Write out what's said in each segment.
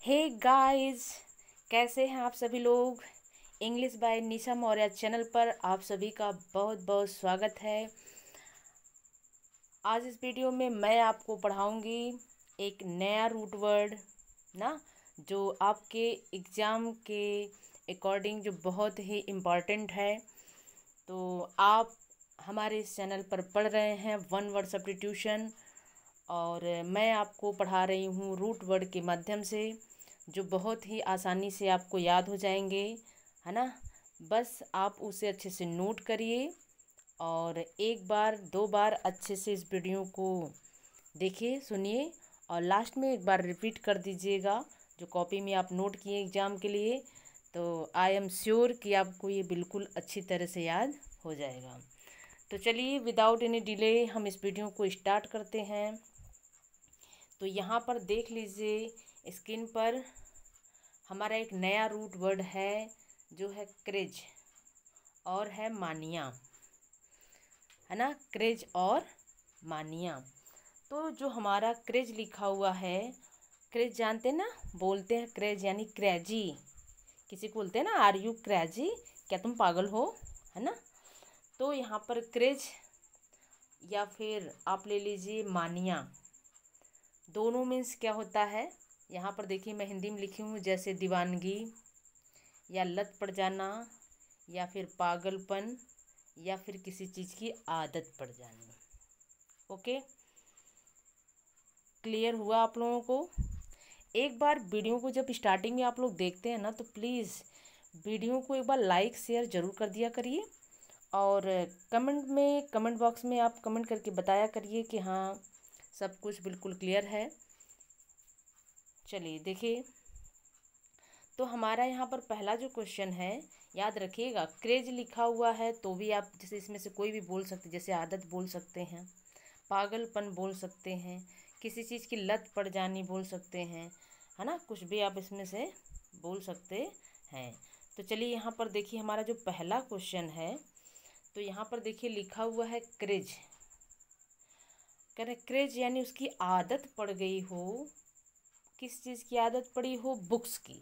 Hey guys, कैसे हैं आप सभी लोग। English by Nisha Maurya channel पर आप सभी का बहुत बहुत स्वागत है। आज इस वीडियो में मैं आपको पढ़ाऊंगी एक नया रूट वर्ड ना, जो आपके एग्ज़ाम के अकॉर्डिंग जो बहुत ही इम्पॉर्टेंट है। तो आप हमारे इस चैनल पर पढ़ रहे हैं वन वर्ड सब्स्टिट्यूशन, और मैं आपको पढ़ा रही हूँ रूट वर्ड के माध्यम से, जो बहुत ही आसानी से आपको याद हो जाएंगे, है ना। बस आप उसे अच्छे से नोट करिए और एक बार दो बार अच्छे से इस वीडियो को देखिए, सुनिए, और लास्ट में एक बार रिपीट कर दीजिएगा जो कॉपी में आप नोट किए एग्ज़ाम के लिए। तो आई एम श्योर कि आपको ये बिल्कुल अच्छी तरह से याद हो जाएगा। तो चलिए विदाउट एनी डिले हम इस वीडियो को स्टार्ट करते हैं। तो यहाँ पर देख लीजिए स्क्रीन पर हमारा एक नया रूट वर्ड है जो है क्रेज और है मानिया, है ना। क्रेज और मानिया। तो जो हमारा क्रेज लिखा हुआ है, क्रेज जानते हैं ना, बोलते हैं क्रेज यानी क्रेजी। किसी को बोलते हैं ना, आर यू क्रेजी, क्या तुम पागल हो, है ना। तो यहाँ पर क्रेज या फिर आप ले लीजिए मानिया, दोनों मीन्स क्या होता है। यहाँ पर देखिए मैं हिंदी में लिखी हूँ, जैसे दीवानगी या लत पड़ जाना या फिर पागलपन या फिर किसी चीज़ की आदत पड़ जानी। ओके, क्लियर हुआ आप लोगों को। एक बार वीडियो को जब स्टार्टिंग में आप लोग देखते हैं ना, तो प्लीज़ वीडियो को एक बार लाइक शेयर ज़रूर कर दिया करिए, और कमेंट बॉक्स में आप कमेंट करके बताया करिए कि हाँ सब कुछ बिल्कुल क्लियर है। चलिए देखिए, तो हमारा यहाँ पर पहला जो क्वेश्चन है, याद रखिएगा क्रेज लिखा हुआ है तो भी आप जैसे इसमें से कोई भी बोल सकते, जैसे आदत बोल सकते हैं, पागलपन बोल सकते हैं, किसी चीज़ की लत पड़ जानी बोल सकते हैं, है ना। कुछ भी आप इसमें से बोल सकते हैं। तो चलिए यहाँ पर देखिए हमारा जो पहला क्वेश्चन है, तो यहाँ पर देखिए लिखा हुआ है क्रेज। कह रहे क्रेज यानी उसकी आदत पड़ गई हो। किस चीज़ की आदत पड़ी हो? बुक्स की।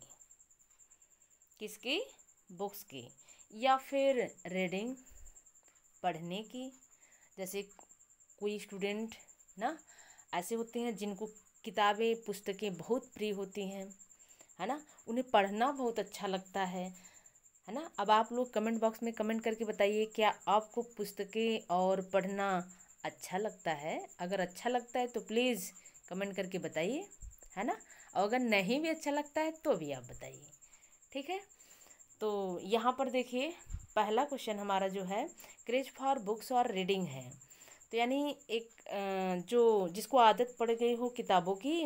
किसकी? बुक्स की। या फिर रीडिंग, पढ़ने की। जैसे कोई स्टूडेंट ना ऐसे होते हैं जिनको किताबें पुस्तकें बहुत प्रिय होती हैं, है ना, उन्हें पढ़ना बहुत अच्छा लगता है ना। अब आप लोग कमेंट बॉक्स में कमेंट करके बताइए, क्या आपको पुस्तकें और पढ़ना अच्छा लगता है? अगर अच्छा लगता है तो प्लीज़ कमेंट करके बताइए, है ना। और अगर नहीं भी अच्छा लगता है तो भी आप बताइए, ठीक है। तो यहाँ पर देखिए पहला क्वेश्चन हमारा जो है क्रेज फॉर बुक्स और रीडिंग है। तो यानी एक जो जिसको आदत पड़ गई हो किताबों की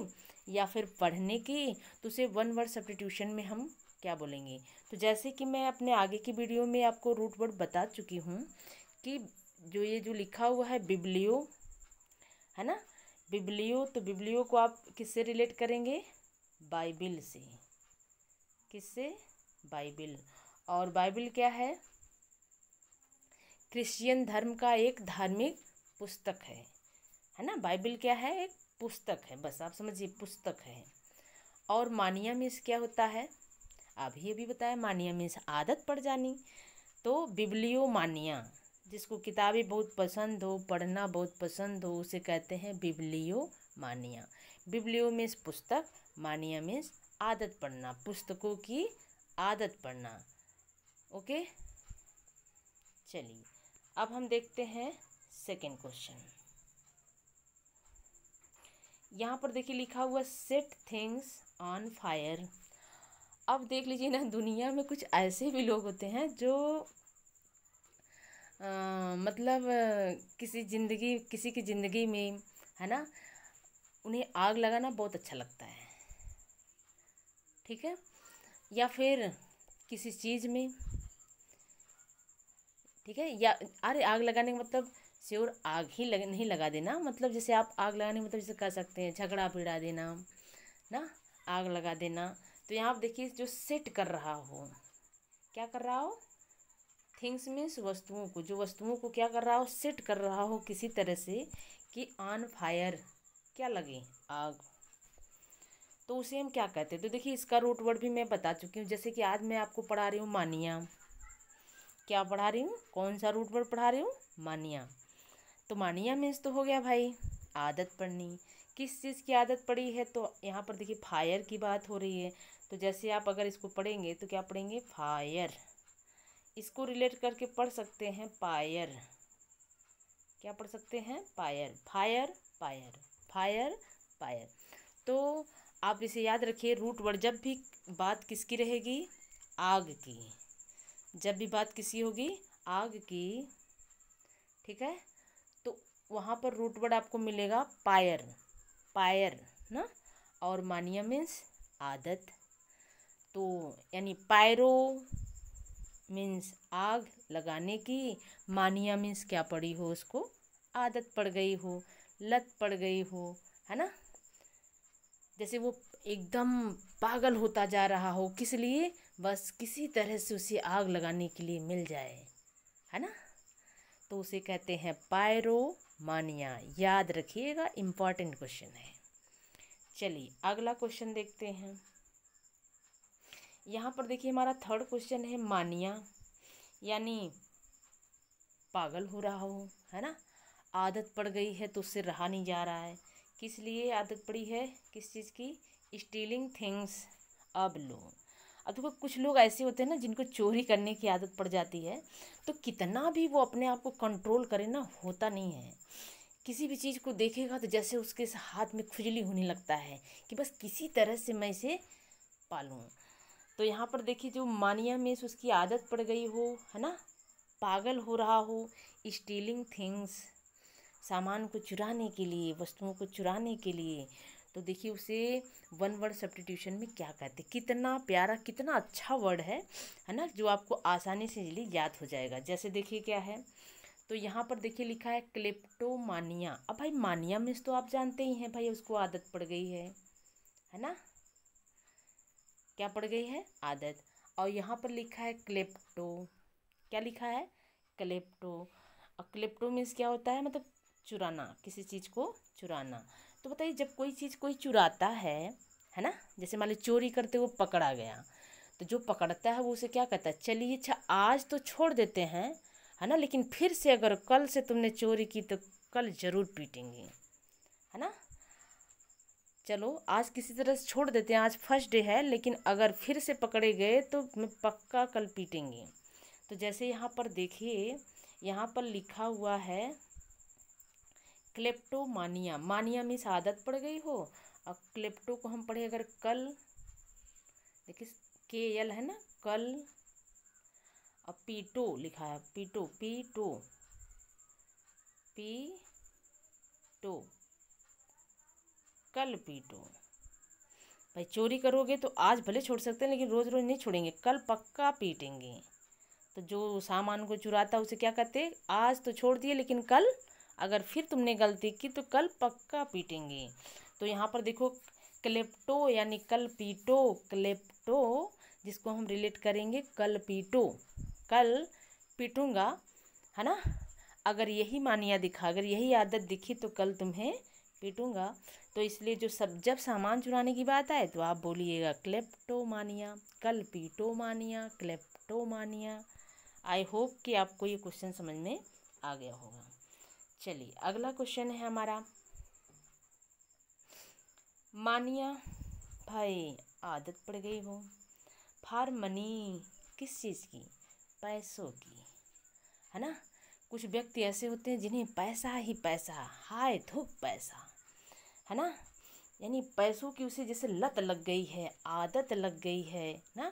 या फिर पढ़ने की, तो उसे वन वर्ड सब्स्टिट्यूशन में हम क्या बोलेंगे। तो जैसे कि मैं अपने आगे की वीडियो में आपको रूट वर्ड बता चुकी हूँ कि जो ये जो लिखा हुआ है बिब्लियो, है ना, बिब्लियो, तो बिब्लियो को आप किससे रिलेट करेंगे? बाइबिल से। किससे? बाइबिल। और बाइबिल क्या है? क्रिश्चियन धर्म का एक धार्मिक पुस्तक है ना। बाइबिल क्या है? एक पुस्तक है, बस आप समझिए पुस्तक है। और मानिया मीन्स क्या होता है? अभी बताया, मानिया मीन्स आदत पड़ जानी। तो बिब्लियो मानिया, जिसको किताबें बहुत पसंद हो, पढ़ना बहुत पसंद हो, उसे कहते हैं बिब्लियो मानिया। बिब्लियो मीन्स पुस्तक, मानिया मीन्स आदत पड़ना, पुस्तकों की आदत पड़ना। ओके, चलिए अब हम देखते हैं सेकेंड क्वेश्चन। यहाँ पर देखिए लिखा हुआ सेट थिंग्स ऑन फायर। अब देख लीजिए ना, दुनिया में कुछ ऐसे भी लोग होते हैं जो मतलब किसी की ज़िंदगी में, है ना, उन्हें आग लगाना बहुत अच्छा लगता है, ठीक है। या फिर किसी चीज़ में, ठीक है, या अरे आग लगाने का मतलब श्योर आग ही नहीं लगा देना, मतलब जैसे आप आग लगाने मतलब जैसे कर सकते हैं झगड़ा भिड़ा देना ना, आग लगा देना। तो यहाँ आप देखिए जो सेट कर रहा हो, क्या कर रहा हो? थिंग्स मीन्स वस्तुओं को, जो वस्तुओं को क्या कर रहा हो? सेट कर रहा हो किसी तरह से कि ऑन फायर, क्या लगे? आग। तो उसे हम क्या कहते हैं? तो देखिए इसका रूट वर्ड भी मैं बता चुकी हूँ। जैसे कि आज मैं आपको पढ़ा रही हूँ मानिया। क्या पढ़ा रही हूँ? कौन सा रूट वर्ड पढ़ा रही हूँ? मानिया। तो मानिया मीन्स तो हो गया भाई आदत पड़नी। किस चीज़ की आदत पड़ी है? तो यहाँ पर देखिए फायर की बात हो रही है। तो जैसे आप अगर इसको पढ़ेंगे तो क्या पढ़ेंगे? फायर। इसको रिलेट करके पढ़ सकते हैं पायर। क्या पढ़ सकते हैं? Pyre. Fire pyre, fire pyre. तो आप इसे याद रखिए, रूट वर्ड जब भी बात किसकी रहेगी? आग की। जब भी बात किसी होगी? आग की, ठीक है। तो वहाँ पर रूट वर्ड आपको मिलेगा पायर। पायर ना। और मानिया मीन्स आदत। तो यानी पायरो मीन्स आग लगाने की, मानिया मीन्स क्या पड़ी हो उसको? आदत पड़ गई हो, लत पड़ गई हो, है ना। जैसे वो एकदम पागल होता जा रहा हो, किस लिए? बस किसी तरह से उसे आग लगाने के लिए मिल जाए, है ना। तो उसे कहते हैं पायरोमानिया। याद रखिएगा, इम्पॉर्टेंट क्वेश्चन है। चलिए अगला क्वेश्चन देखते हैं। यहाँ पर देखिए हमारा थर्ड क्वेश्चन है मानिया, यानी पागल हो रहा हो, है ना। आदत पड़ गई है तो उससे रहा नहीं जा रहा है। किस लिए आदत पड़ी है? किस चीज़ की? Stealing things. अब लो, अब देखो कुछ लोग ऐसे होते हैं ना जिनको चोरी करने की आदत पड़ जाती है, तो कितना भी वो अपने आप को कंट्रोल करे ना, होता नहीं है। किसी भी चीज़ को देखेगा तो जैसे उसके हाथ में खुजली होने लगता है कि बस किसी तरह से मैं इसे पालूं। तो यहाँ पर देखिए जो मानिया में उसकी आदत पड़ गई हो, है ना, पागल हो रहा हो, स्टीलिंग थिंग्स, सामान को चुराने के लिए, वस्तुओं को चुराने के लिए। तो देखिए उसे वन वर्ड सब्स्टिट्यूशन में क्या कहते हैं। कितना प्यारा, कितना अच्छा वर्ड है ना, जो आपको आसानी से इजीली याद हो जाएगा। जैसे देखिए क्या है, तो यहाँ पर देखिए लिखा है क्लेप्टोमानिया। अब भाई मानिया मीन्स तो आप जानते ही हैं भाई, उसको आदत पड़ गई है ना। क्या पड़ गई है? आदत। और यहाँ पर लिखा है क्लेप्टो। क्या लिखा है? क्लेप्टो। और क्लेप्टो मीन्स क्या होता है? मतलब चुराना, किसी चीज़ को चुराना। तो बताइए जब कोई चीज़ कोई चुराता है ना, जैसे मान लो चोरी करते हुए पकड़ा गया, तो जो पकड़ता है वो उसे क्या कहता है? चलिए अच्छा आज तो छोड़ देते हैं, है ना, लेकिन फिर से अगर कल से तुमने चोरी की तो कल ज़रूर पीटेंगे, है ना। चलो आज किसी तरह से छोड़ देते हैं, आज फर्स्ट डे है, लेकिन अगर फिर से पकड़े गए तो मैं पक्का कल पीटेंगे। तो जैसे यहाँ पर देखिए, यहाँ पर लिखा हुआ है क्लेप्टोमानिया। मानिया मीन्स आदत पड़ गई हो, और क्लेप्टो को हम पढ़े अगर कल, देखिए के एल है ना, कल। और पीटो लिखा है, पीटो, पीटो, पीटो, कल पीटो। भाई चोरी करोगे तो आज भले छोड़ सकते हैं, लेकिन रोज़ रोज़ नहीं छोड़ेंगे, कल पक्का पीटेंगे। तो जो सामान को चुराता है उसे क्या कहते हैं? आज तो छोड़ दिए, लेकिन कल अगर फिर तुमने गलती की तो कल पक्का पीटेंगे। तो यहाँ पर देखो क्लेप्टो यानी कल पीटो, क्लेप्टो जिसको हम रिलेट करेंगे कल पीटो, कल पीटूंगा, है ना। अगर यही मानिया दिखा, अगर यही आदत दिखी तो कल तुम्हें पीटूंगा। तो इसलिए जो सब जब सामान चुराने की बात आए तो आप बोलिएगा क्लेप्टोमानिया, कल पीटोमानिया, क्लेप्टोमानिया। आई होप कि आपको ये क्वेश्चन समझ में आ गया होगा। चलिए अगला क्वेश्चन है हमारा, मानिया भाई आदत पड़ गई हो, फॉर मनी किस चीज़ की? पैसों की, है ना। कुछ व्यक्ति ऐसे होते हैं जिन्हें पैसा ही पैसा, हाय धूप पैसा, है ना। यानी पैसों की उसे जैसे लत लग गई है, आदत लग गई है ना,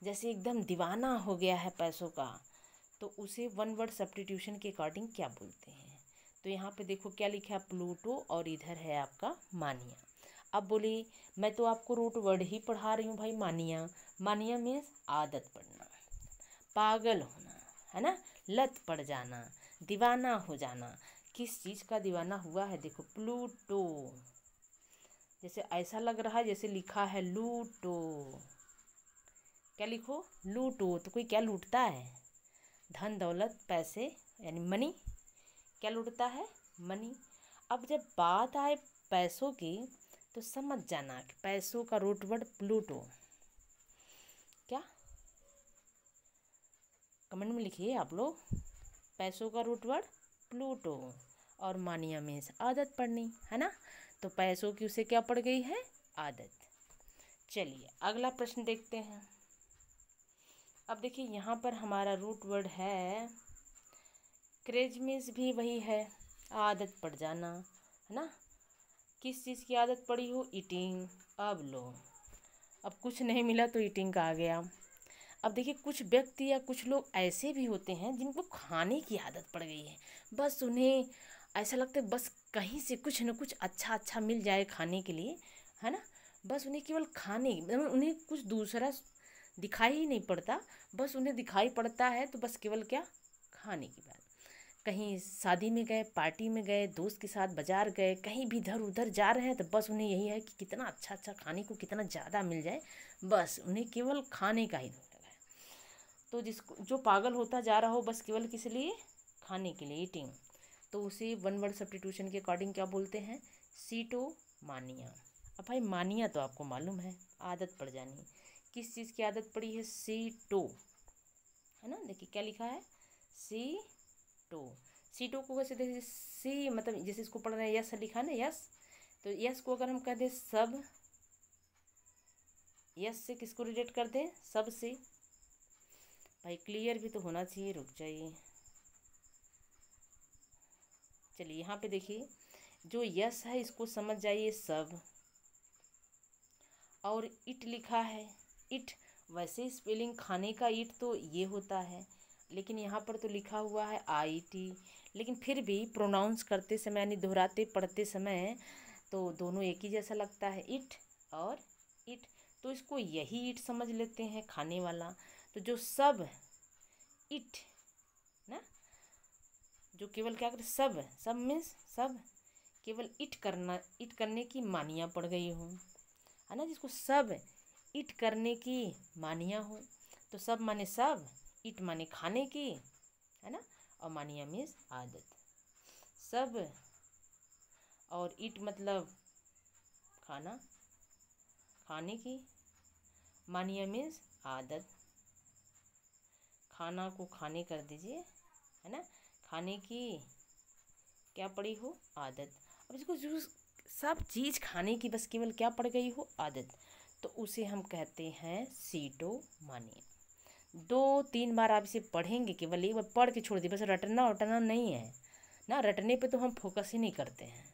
जैसे एकदम दीवाना हो गया है पैसों का। तो उसे वन वर्ड सब्स्टिट्यूशन के अकॉर्डिंग क्या बोलते हैं? तो यहाँ पे देखो क्या लिखा है, प्लूटो, और इधर है आपका मानिया। अब बोली मैं तो आपको रूट वर्ड ही पढ़ा रही हूँ भाई, मानिया। मानिया मीन्स आदत पड़ना, पागल होना, है ना, लत पड़ जाना, दीवाना हो जाना। किस चीज़ का दीवाना हुआ है? देखो प्लूटो, जैसे ऐसा लग रहा है जैसे लिखा है लूटो। क्या लिखो? लूटो। तो कोई क्या लूटता है? धन दौलत पैसे यानी मनी। क्या लूटता है? मनी। अब जब बात आए पैसों की, तो समझ जाना कि पैसों का रूट वर्ड प्लूटो। क्या कमेंट में लिखिए आप लोग। पैसों का रूट वर्ड प्लूटो और मानिया मीन्स आदत पड़नी, है ना। तो पैसों की उसे क्या पड़ गई है, आदत। चलिए अगला प्रश्न देखते हैं। अब देखिए यहाँ पर हमारा रूट वर्ड है क्रेज, मीन्स भी वही है, आदत पड़ जाना, है ना। किस चीज़ की आदत पड़ी हो, ईटिंग। अब लो, अब कुछ नहीं मिला तो ईटिंग का आ गया। अब देखिए कुछ व्यक्ति या कुछ लोग ऐसे भी होते हैं जिनको खाने की आदत पड़ गई है। बस उन्हें ऐसा लगता है बस कहीं से कुछ न कुछ अच्छा अच्छा मिल जाए खाने के लिए, है ना। बस उन्हें केवल खाने, उन्हें कुछ दूसरा दिखाई ही नहीं पड़ता, बस उन्हें दिखाई पड़ता है तो बस केवल क्या, खाने की बात। कहीं शादी में गए, पार्टी में गए, दोस्त के साथ बाजार गए, कहीं भी इधर उधर जा रहे हैं तो बस उन्हें यही है कि कितना अच्छा अच्छा खाने को कितना ज़्यादा मिल जाए, बस उन्हें केवल खाने का ही लगा है। तो जिसको जो पागल होता जा रहा हो बस केवल किस लिए, खाने के लिए, ईटिंग, तो उसे वन वर्ड सब्स्टिट्यूशन के अकॉर्डिंग क्या बोलते हैं, सीटो मानिया। अब भाई मानिया तो आपको मालूम है, आदत पड़ जानी। किस चीज़ की आदत पड़ी है, सीटो, है ना। देखिए क्या लिखा है, सीटो। सीटो को वैसे देखिए सी मतलब जैसे इसको पढ़ रहे हैं यस लिखा है ना, यस, तो यस को अगर हम कह दें सब, यस से किसको रिलेट कर दें, सब से। भाई क्लियर भी तो होना चाहिए, रुक जाइए। चलिए यहाँ पे देखिए जो यस है इसको समझ जाइए सब, और इट लिखा है, इट वैसे स्पेलिंग खाने का ईट तो ये होता है, लेकिन यहाँ पर तो लिखा हुआ है IT, लेकिन फिर भी प्रोनाउंस करते समय यानी दोहराते पढ़ते समय तो दोनों एक ही जैसा लगता है, इट और इट, तो इसको यही इट समझ लेते हैं, खाने वाला। तो जो सब इट ना, जो केवल क्या करे, सब, सब मीन्स सब, केवल इट करना, इट करने की मानिया पड़ गई हो, है ना। जिसको सब इट करने की मानिया हो, तो सब माने सब, इट माने खाने की, है ना, और मानिया मीन्स आदत। सब और इट मतलब खाना, खाने की, मानिया मीन्स आदत, खाना को खाने कर दीजिए, है ना, खाने की क्या पड़ी हो, आदत। अब इसको जो सब चीज़ खाने की बस केवल क्या पड़ गई हो, आदत, तो उसे हम कहते हैं सीटो मानिया। 2-3 बार आप इसे पढ़ेंगे, केवल एक बार पढ़ के छोड़ दिए, बस रटना वटना नहीं है ना, रटने पे तो हम फोकस ही नहीं करते हैं,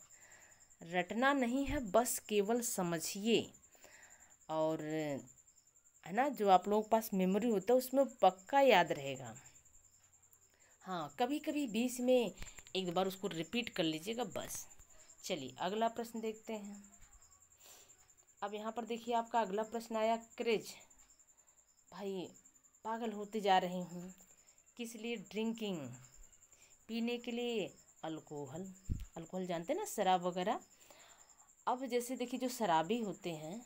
रटना नहीं है, बस केवल समझिए। और है ना, जो आप लोगों के पास मेमोरी होता है उसमें पक्का याद रहेगा। हाँ कभी कभी बीच में एक दो बार उसको रिपीट कर लीजिएगा बस। चलिए अगला प्रश्न देखते हैं। अब यहाँ पर देखिए आपका अगला प्रश्न आया क्रेज। भाई पागल होते जा रहे हूँ, किस लिए, ड्रिंकिंग, पीने के लिए, अल्कोहल, अल्कोहल जानते हैं ना, शराब वगैरह। अब जैसे देखिए जो शराबी होते हैं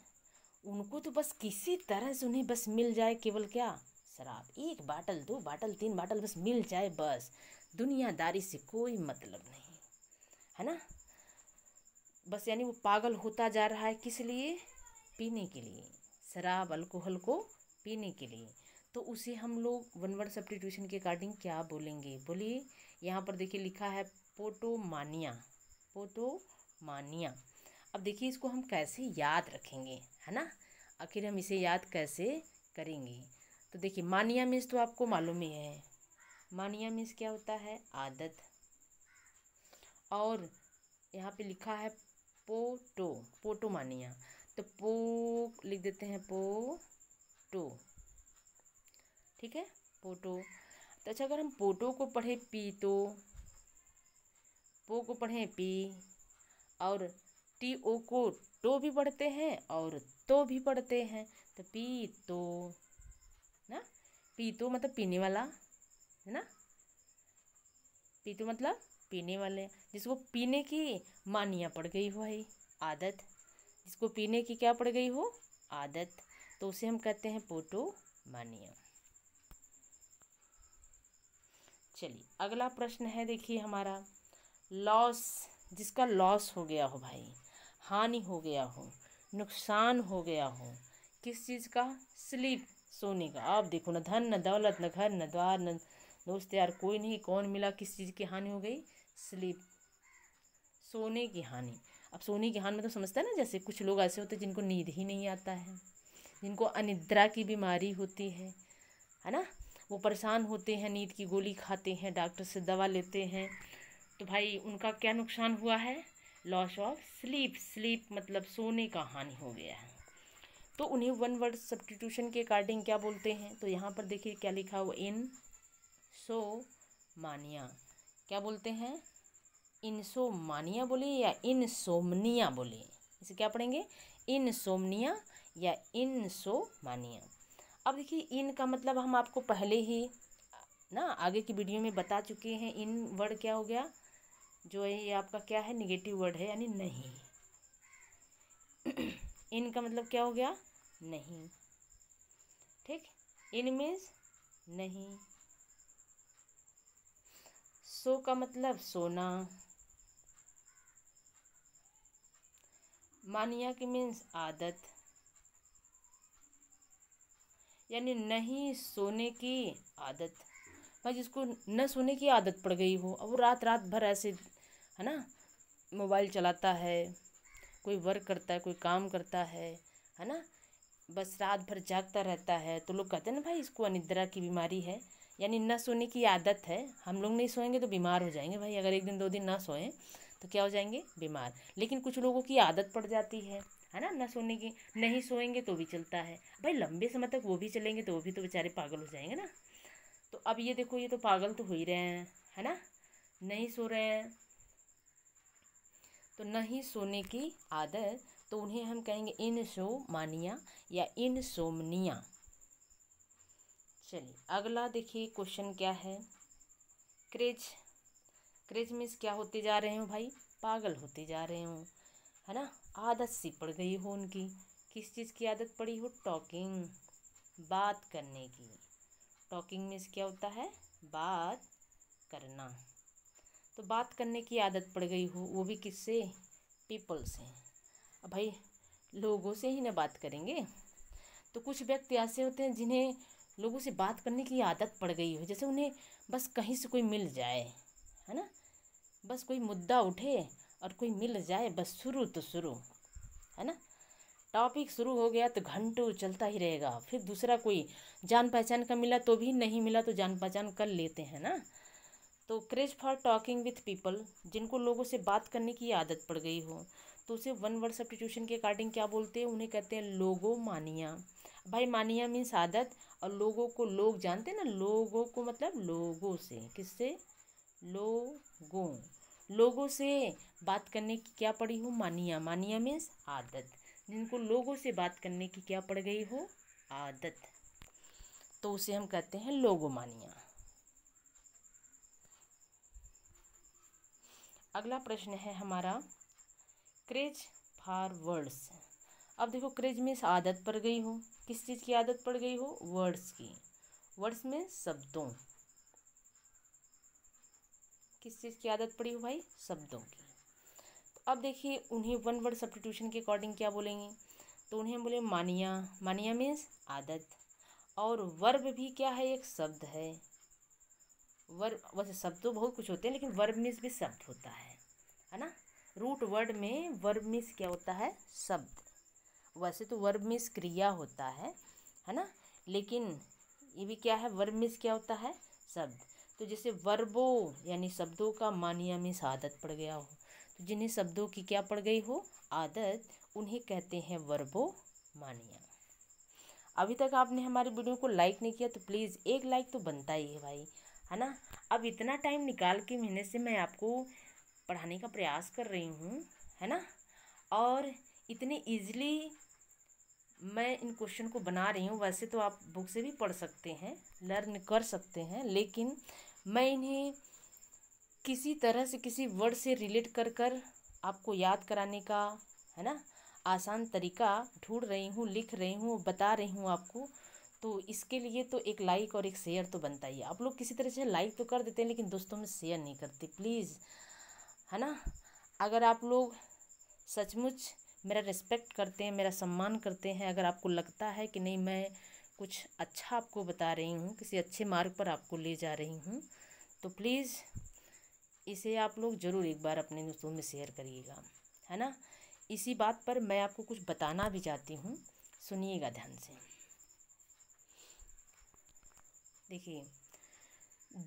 उनको तो बस किसी तरह से उन्हें बस मिल जाए केवल क्या, शराब, 1 बाटल 2 बाटल 3 बाटल बस मिल जाए, बस दुनियादारी से कोई मतलब नहीं, है ना। बस यानी वो पागल होता जा रहा है किस लिए, पीने के लिए, शराब अल्कोहल को पीने के लिए। तो उसे हम लोग वन वर्ड सब्स्टिट्यूशन के अकॉर्डिंग क्या बोलेंगे, बोलिए। यहाँ पर देखिए लिखा है पोटोमानिया, पोटोमानिया। अब देखिए इसको हम कैसे याद रखेंगे, है ना, आखिर हम इसे याद कैसे करेंगे। तो देखिए मानिया मीन्स तो आपको मालूम ही है, मानिया मीन्स क्या होता है, आदत। और यहाँ पे लिखा है पोटो, पोटोमानिया, तो पो लिख देते हैं, पोटो, ठीक है, पोटो। तो अच्छा अगर हम पोटो को पढ़े पीतो, पो को पढ़ें पी, और TO को टो भी पढ़ते हैं और तो भी पढ़ते हैं, तो पी तो ना, पी तो मतलब पीने वाला, है ना, पी तो मतलब पीने वाले, जिसको पीने की मानिया पड़ गई हो है, आदत, जिसको पीने की क्या पड़ गई हो, आदत, तो उसे हम कहते हैं पोटो मानिया। चलिए अगला प्रश्न है देखिए हमारा, लॉस, जिसका लॉस हो गया हो भाई, हानि हो गया हो, नुकसान हो गया हो, किस चीज़ का? स्लीप, सोने का। आप देखो, न धन न दौलत न घर न द्वार न दोस्त यार कोई नहीं, कौन मिला, किस चीज़ की हानि हो गई? स्लीप, सोने की हानि। अब सोने की हानि मतलब समझता है ना, जैसे कुछ लोग ऐसे होते हैं जिनको नींद ही नहीं आता है, जिनको अनिद्रा की बीमारी होती है ना, वो परेशान होते हैं, नींद की गोली खाते हैं, डॉक्टर से दवा लेते हैं, तो भाई उनका क्या नुकसान हुआ है? Loss of sleep. स्लीप मतलब सोने का हानि हो गया है। तो उन्हें वन वर्ड सब्स्टिट्यूशन के अकॉर्डिंग क्या बोलते हैं? तो यहाँ पर देखिए क्या लिखा हुआ, इन सो मानिया। क्या बोलते हैं? इनसोमानिया बोले या इनसोमनिया बोले? इसे क्या पढ़ेंगे? इनसोमनिया या इनसोमानिया। अब देखिए, इन का मतलब हम आपको पहले ही ना आगे की वीडियो में बता चुके हैं। इन वर्ड क्या हो गया? जो है ये आपका क्या है? निगेटिव वर्ड है, यानी नहीं। इन का मतलब क्या हो गया? नहीं। ठीक, इन मीन्स नहीं। सो का मतलब सोना। मानिया की मीन्स आदत, यानी नहीं सोने की आदत। भाई जिसको न सोने की आदत पड़ गई हो, अब वो रात रात भर ऐसे है ना मोबाइल चलाता है, कोई वर्क करता है, कोई काम करता है ना, बस रात भर जागता रहता है, तो लोग कहते हैं ना भाई इसको अनिद्रा की बीमारी है, यानी न सोने की आदत है। हम लोग नहीं सोएंगे तो बीमार हो जाएंगे भाई, अगर एक दिन दो दिन ना सोएं तो क्या हो जाएंगे? बीमार। लेकिन कुछ लोगों की आदत पड़ जाती है ना, न सोने की, नहीं सोएंगे तो भी चलता है भाई, लंबे समय तक वो भी चलेंगे तो वो भी तो बेचारे पागल हो जाएंगे ना। तो अब ये देखो, ये तो पागल तो हो ही रहे हैं, है ना, नहीं सो रहे हैं, तो नहीं सोने की आदत, तो उन्हें हम कहेंगे इनसोमानिया या इनसोमनिया। चलिए अगला देखिए क्वेश्चन क्या है? क्रेज। क्रेज मीन्स क्या होते जा रहे हो भाई? पागल होते जा रहे हो, है ना, आदत सी पड़ गई हो उनकी। किस चीज़ की आदत पड़ी हो? टॉकिंग, बात करने की। टॉकिंग मीन्स क्या होता है? बात करना। तो बात करने की आदत पड़ गई हो, वो भी किससे? पीपल से। अब भाई लोगों से ही ना बात करेंगे, तो कुछ व्यक्ति ऐसे होते हैं जिन्हें लोगों से बात करने की आदत पड़ गई हो, जैसे उन्हें बस कहीं से कोई मिल जाए, है ना, बस कोई मुद्दा उठे और कोई मिल जाए, बस शुरू तो शुरू, है ना, टॉपिक शुरू हो गया तो घंटों चलता ही रहेगा। फिर दूसरा कोई जान पहचान का मिला तो भी, नहीं मिला तो जान पहचान कर लेते हैं ना। तो craze for talking with people, जिनको लोगों से बात करने की आदत पड़ गई हो, तो उसे वन वर्ड सब्स्टिट्यूशन के अकॉर्डिंग क्या बोलते हैं? उन्हें कहते हैं लोगो मानिया। भाई मानिया मीन्स आदत, और लोगों को लोग जानते हैं ना, लोगों को मतलब लोगों से, किससे? लोगों, लोगों से बात करने की क्या पड़ी हो? मानिया। मानिया मीन्स आदत, जिनको लोगों से बात करने की क्या पड़ गई हो? आदत, तो उसे हम कहते हैं लोगोमानिया। अगला प्रश्न है हमारा, क्रेज फॉर वर्ड्स। अब देखो, क्रेज में आदत पड़ गई हो, किस चीज़ की आदत पड़ गई हो? वर्ड्स की। वर्ड्स में शब्दों, किस चीज़ की आदत पड़ी हो भाई? शब्दों की। तो अब देखिए, उन्हें वन वर्ड सब्स्टिट्यूशन के अकॉर्डिंग क्या बोलेंगे? तो उन्हें बोले मानिया। मानिया मीन्स आदत, और वर्ब भी क्या है? एक शब्द है। वर्ब, वैसे शब्द तो बहुत कुछ होते हैं, लेकिन वर्ब मीन्स भी शब्द होता है ना। रूट वर्ड में वर्ब मीन्स क्या होता है? शब्द। वैसे तो वर्ब मीन्स क्रिया होता है ना, लेकिन ये भी क्या है? वर्ब मीन्स क्या होता है? शब्द। तो जैसे वर्बो यानी शब्दों का, मानिया मीन्स आदत पड़ गया हो, तो जिन्हें शब्दों की क्या पड़ गई हो? आदत, उन्हें कहते हैं वर्बो मानिया। अभी तक आपने हमारी वीडियो को लाइक नहीं किया तो प्लीज़ एक लाइक तो बनता ही है भाई, है ना। अब इतना टाइम निकाल के मेहनत से मैं आपको पढ़ाने का प्रयास कर रही हूँ, है ना, और इतने इजीली मैं इन क्वेश्चन को बना रही हूँ। वैसे तो आप बुक से भी पढ़ सकते हैं, लर्न कर सकते हैं, लेकिन मैं इन्हें किसी तरह से, किसी वर्ड से रिलेट कर कर आपको याद कराने का, है ना, आसान तरीका ढूंढ रही हूँ, लिख रही हूँ, बता रही हूँ आपको। तो इसके लिए तो एक लाइक और एक शेयर तो बनता ही है। आप लोग किसी तरह से लाइक तो कर देते हैं, लेकिन दोस्तों में शेयर नहीं करते प्लीज़, है ना। अगर आप लोग सचमुच मेरा रिस्पेक्ट करते हैं, मेरा सम्मान करते हैं, अगर आपको लगता है कि नहीं मैं कुछ अच्छा आपको बता रही हूँ, किसी अच्छे मार्ग पर आपको ले जा रही हूँ, तो प्लीज़ इसे आप लोग ज़रूर एक बार अपने दोस्तों में शेयर करिएगा, है ना। इसी बात पर मैं आपको कुछ बताना भी चाहती हूँ, सुनिएगा ध्यान से। देखिए,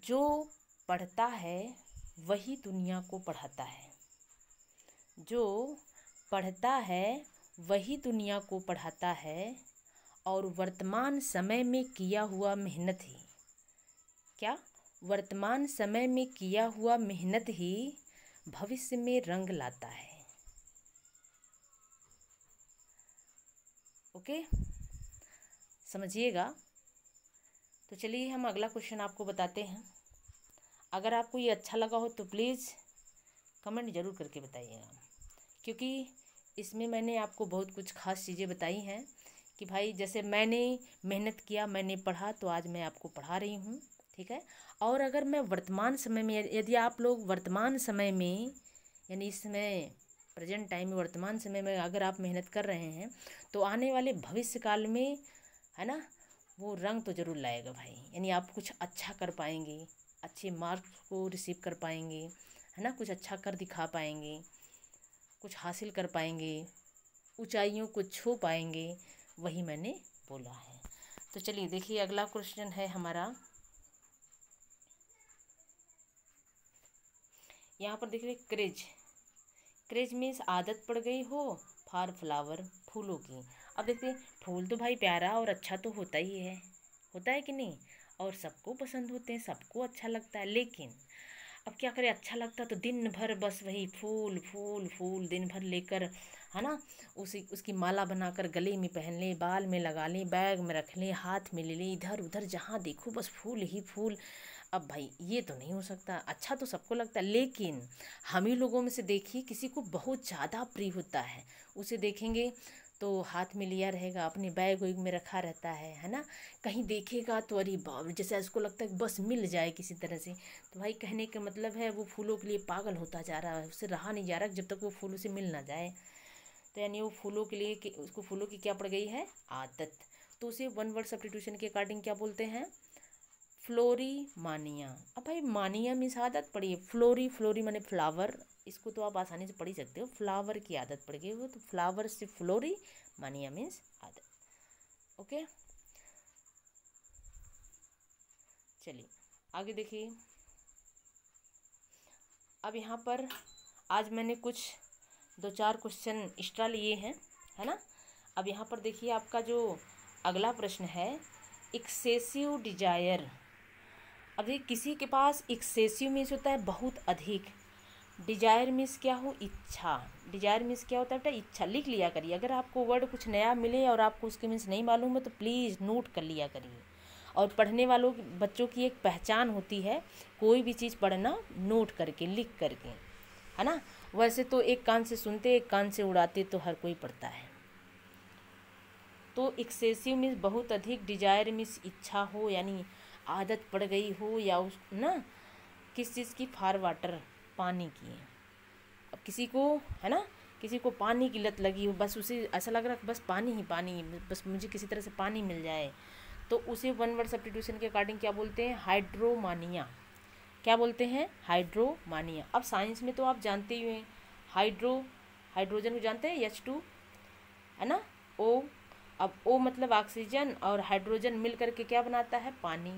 जो पढ़ता है वही दुनिया को पढ़ाता है, जो पढ़ता है वही दुनिया को पढ़ाता है, और वर्तमान समय में किया हुआ मेहनत ही, क्या, वर्तमान समय में किया हुआ मेहनत ही भविष्य में रंग लाता है। ओके, समझिएगा। तो चलिए हम अगला क्वेश्चन आपको बताते हैं। अगर आपको ये अच्छा लगा हो तो प्लीज़ कमेंट ज़रूर करके बताइएगा, क्योंकि इसमें मैंने आपको बहुत कुछ खास चीज़ें बताई हैं कि भाई जैसे मैंने मेहनत किया, मैंने पढ़ा, तो आज मैं आपको पढ़ा रही हूँ, ठीक है। और अगर मैं वर्तमान समय में, यदि आप लोग वर्तमान समय में, यानी इस समय प्रेजेंट टाइम में, वर्तमान समय में अगर आप मेहनत कर रहे हैं, तो आने वाले भविष्य काल में, है ना, वो रंग तो ज़रूर लाएगा भाई। यानी आप कुछ अच्छा कर पाएंगे, अच्छे मार्क्स को रिसीव कर पाएंगे, है ना, कुछ अच्छा कर दिखा पाएंगे, कुछ हासिल कर पाएंगे, ऊंचाइयों को छू पाएंगे, वही मैंने बोला है। तो चलिए देखिए, अगला क्वेश्चन है हमारा, यहाँ पर देखिए, क्रेज। क्रेज मीन्स आदत पड़ गई हो फॉर फ्लावर, फूलों की। अब देखते हैं, फूल तो भाई प्यारा और अच्छा तो होता ही है, होता है कि नहीं, और सबको पसंद होते हैं, सबको अच्छा लगता है। लेकिन अब क्या करें, अच्छा लगता तो दिन भर बस वही फूल फूल फूल दिन भर लेकर, है ना, उसकी माला बनाकर गले में पहन लें, बाल में लगा लें, बैग में रख लें, हाथ में ले लें, इधर उधर जहाँ देखो बस फूल ही फूल। अब भाई ये तो नहीं हो सकता। अच्छा तो सबको लगता है, लेकिन हम ही लोगों में से देखिए, किसी को बहुत ज़्यादा प्रिय होता है, उसे देखेंगे तो हाथ में लिया रहेगा, अपने बैग वैग में रखा रहता है ना। कहीं देखेगा तो अरे बाप, जैसे उसको लगता है कि बस मिल जाए किसी तरह से। तो भाई कहने का मतलब है वो फूलों के लिए पागल होता जा रहा है, उससे रहा नहीं जा रहा जब तक वो फूलों से मिल ना जाए। तो यानी वो फूलों के लिए, उसको फूलों की क्या पड़ गई है, आदत। तो उसे वन वर्ड सब्स्टिट्यूशन के अकॉर्डिंग क्या बोलते हैं, फ्लोरी मानिया। अब भाई मानिया मीन्स आदत पड़ी है, फ्लोरी, फ्लोरी माने फ्लावर, इसको तो आप आसानी से पढ़ ही सकते हो, फ्लावर की आदत पड़ गई हो, तो फ्लावर से फ्लोरी, मानिया मीन्स आदत। ओके, चलिए आगे देखिए। अब यहाँ पर आज मैंने कुछ 2-4 क्वेश्चन एक्स्ट्रा लिए हैं, है ना। अब यहाँ पर देखिए, आपका जो अगला प्रश्न है, एक्सेसिव डिजायर। अब देखिए, किसी के पास एक्सेसिव मीन्स होता है बहुत अधिक, डिजायर मीन्स क्या हो, इच्छा। डिजायर मीन्स क्या होता है बेटा, इच्छा। लिख लिया करिए, अगर आपको वर्ड कुछ नया मिले और आपको उसके मीन्स नहीं मालूम है तो प्लीज़ नोट कर लिया करिए। और पढ़ने वालों बच्चों की एक पहचान होती है, कोई भी चीज़ पढ़ना नोट करके, लिख करके, है ना। वैसे तो एक कान से सुनते एक कान से उड़ाते तो हर कोई पढ़ता है। तो एक्सेसिव मीन्स बहुत अधिक, डिजायर मीन्स इच्छा हो, यानी आदत पड़ गई हो, या उस ना किस चीज़ की, फार वाटर, पानी की। अब किसी को, है ना, किसी को पानी की लत लगी हो, बस उसे ऐसा लग रहा है बस पानी ही पानी, बस मुझे किसी तरह से पानी मिल जाए, तो उसे वन वर्ड सब्स्टिट्यूशन के अकॉर्डिंग क्या बोलते हैं, हाइड्रोमानिया। क्या बोलते हैं, हाइड्रोमानिया। अब साइंस में तो आप जानते ही हैं, हाइड्रोजन को जानते हैं, H2, है ना, O। अब O मतलब ऑक्सीजन, और हाइड्रोजन मिल करके क्या बनाता है, पानी।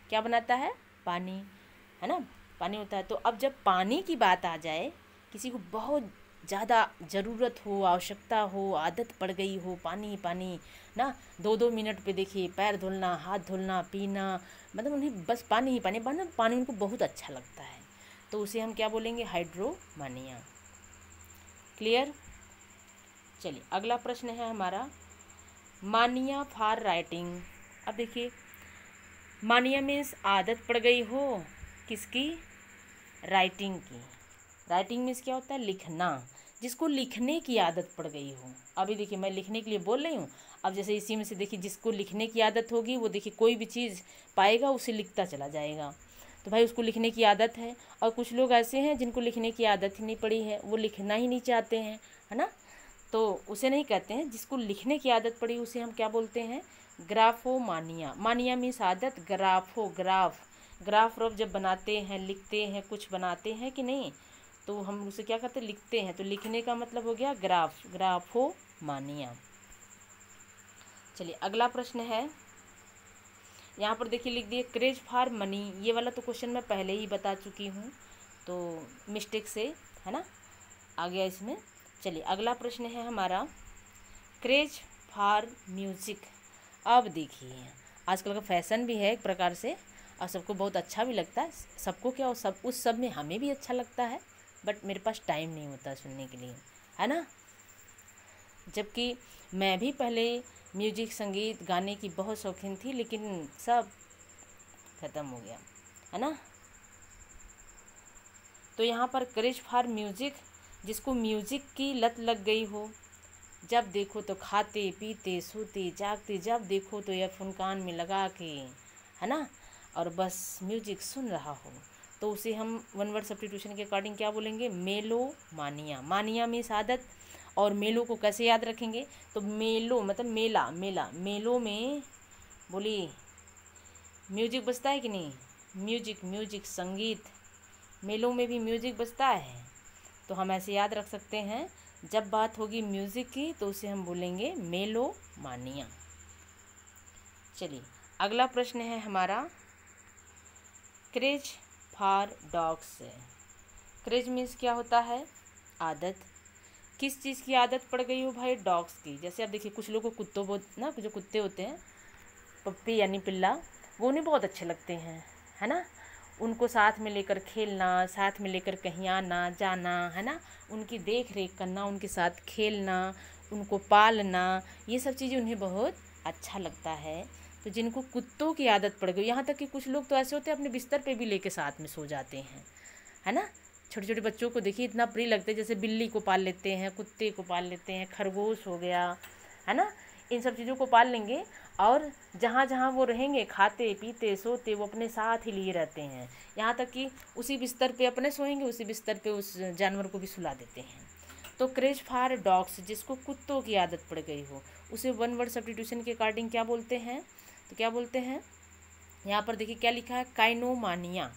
क्या बनाता है, पानी, है ना, पानी होता है। तो अब जब पानी की बात आ जाए, किसी को बहुत ज़्यादा ज़रूरत हो, आवश्यकता हो, आदत पड़ गई हो, पानी पानी ना, 2-2 मिनट पे देखिए पैर धुलना, हाथ धुलना, पीना, मतलब उन्हें बस पानी ही पानी, पानी उनको बहुत अच्छा लगता है, तो उसे हम क्या बोलेंगे, हाइड्रोमानिया। क्लियर। चलिए अगला प्रश्न है हमारा, मानिया फॉर राइटिंग। अब देखिए, मानिया मीन्स आदत पड़ गई हो, किसकी, राइटिंग की। राइटिंग मीन्स क्या होता है, लिखना, जिसको लिखने की आदत पड़ गई हो। अभी देखिए मैं लिखने के लिए बोल रही हूँ, अब जैसे इसी में से देखिए, जिसको लिखने की आदत होगी वो देखिए कोई भी चीज़ पाएगा उसे लिखता चला जाएगा। तो भाई उसको लिखने की आदत है। और कुछ लोग ऐसे हैं जिनको लिखने की आदत ही नहीं पड़ी है, वो लिखना ही नहीं चाहते हैं, है ना, तो उसे नहीं कहते हैं। जिसको लिखने की आदत पड़ी उसे हम क्या बोलते हैं, ग्राफोमानिया। मानिया मीन्स आदत, ग्राफ जब बनाते हैं, लिखते हैं, कुछ बनाते हैं कि नहीं, तो हम उसे क्या कहते हैं, लिखते हैं। तो लिखने का मतलब हो गया ग्राफोमानिया। चलिए अगला प्रश्न है, यहाँ पर देखिए लिख दिए क्रेज फॉर मनी। ये वाला तो क्वेश्चन मैं पहले ही बता चुकी हूँ, तो मिस्टेक से, है ना, आ गया इसमें। चलिए अगला प्रश्न है हमारा, क्रेज फॉर म्यूजिक। अब देखिए आजकल का फैशन भी है एक प्रकार से, और सबको बहुत अच्छा भी लगता है। सबको क्या, सब उस सब में हमें भी अच्छा लगता है, बट मेरे पास टाइम नहीं होता सुनने के लिए, है ना। जबकि मैं भी पहले म्यूजिक, संगीत, गाने की बहुत शौकीन थी, लेकिन सब ख़त्म हो गया, है ना। तो यहाँ पर क्रेज फॉर म्यूजिक, जिसको म्यूजिक की लत लग गई हो, जब देखो तो खाते पीते सोते जागते, जब देखो तो ईयरफोन कान में लगा के, है ना, और बस म्यूजिक सुन रहा हो, तो उसे हम वन वर्ड सब्स्टिट्यूशन के अकॉर्डिंग क्या बोलेंगे, मेलोमानिया। मानिया मीन्स आदत, और मेलो को कैसे याद रखेंगे, तो मेलो मतलब मेला, मेलो में बोलिए म्यूजिक बजता है कि नहीं, म्यूजिक संगीत, मेलों में भी म्यूजिक बजता है। तो हम ऐसे याद रख सकते हैं, जब बात होगी म्यूजिक की तो उसे हम बोलेंगे मेलोमानिया। चलिए अगला प्रश्न है हमारा, craze for dogs. Craze means क्या होता है, आदत। किस चीज़ की आदत पड़ गई हो भाई, डॉग्स की। जैसे आप देखिए कुछ लोगों को कुत्तों बहुत ना, जो कुत्ते होते हैं पप्पी यानी पिल्ला, वो उन्हें बहुत अच्छे लगते हैं, है ना। उनको साथ में लेकर खेलना, साथ में लेकर कहीं आना जाना, है ना, उनकी देख रेख करना, उनके साथ खेलना, उनको पालना, ये सब चीज़ें उन्हें बहुत अच्छा लगता है। तो जिनको कुत्तों की आदत पड़ गई, यहाँ तक कि कुछ लोग तो ऐसे होते हैं अपने बिस्तर पे भी लेके साथ में सो जाते हैं, है ना। छोटे छोटे बच्चों को देखिए इतना प्रिय लगता है, जैसे बिल्ली को पाल लेते हैं, कुत्ते को पाल लेते हैं, खरगोश हो गया, है ना, इन सब चीज़ों को पाल लेंगे, और जहाँ जहाँ वो रहेंगे खाते पीते सोते वो अपने साथ ही लिए रहते हैं। यहाँ तक कि उसी बिस्तर पे अपने सोएंगे, उसी बिस्तर पे उस जानवर को भी सुला देते हैं। तो क्रेज फॉर डॉग्स, जिसको कुत्तों की आदत पड़ गई हो, उसे वन वर्ड सब्स्टिट्यूशन के अकॉर्डिंग क्या बोलते हैं, तो क्या बोलते हैं, यहाँ पर देखिए क्या लिखा है, काइनोमानिया।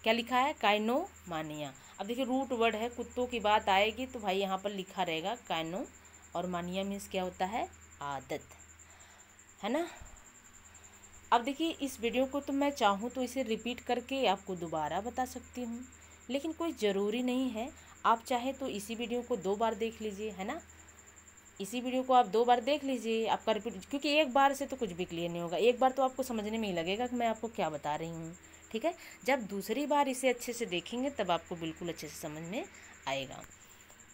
क्या लिखा है, काइनोमानिया। अब देखिए रूट वर्ड है, कुत्तों की बात आएगी तो भाई यहाँ पर लिखा रहेगा काइनो, और मानिया मीन्स क्या होता है, आदत, है ना। अब देखिए इस वीडियो को तो मैं चाहूँ तो इसे रिपीट करके आपको दोबारा बता सकती हूँ, लेकिन कोई ज़रूरी नहीं है। आप चाहे तो इसी वीडियो को 2 बार देख लीजिए, है ना, इसी वीडियो को आप 2 बार देख लीजिए, आपका रिपीट, क्योंकि एक बार से तो कुछ भी क्लियर नहीं होगा। एक बार तो आपको समझने में ही लगेगा कि मैं आपको क्या बता रही हूँ, ठीक है। जब दूसरी बार इसे अच्छे से देखेंगे तब आपको बिल्कुल अच्छे से समझ में आएगा।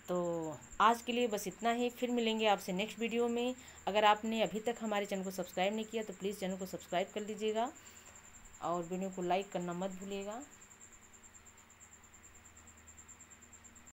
तो आज के लिए बस इतना ही, फिर मिलेंगे आपसे नेक्स्ट वीडियो में। अगर आपने अभी तक हमारे चैनल को सब्सक्राइब नहीं किया तो प्लीज़ चैनल को सब्सक्राइब कर लीजिएगा, और वीडियो को लाइक करना मत भूलिएगा।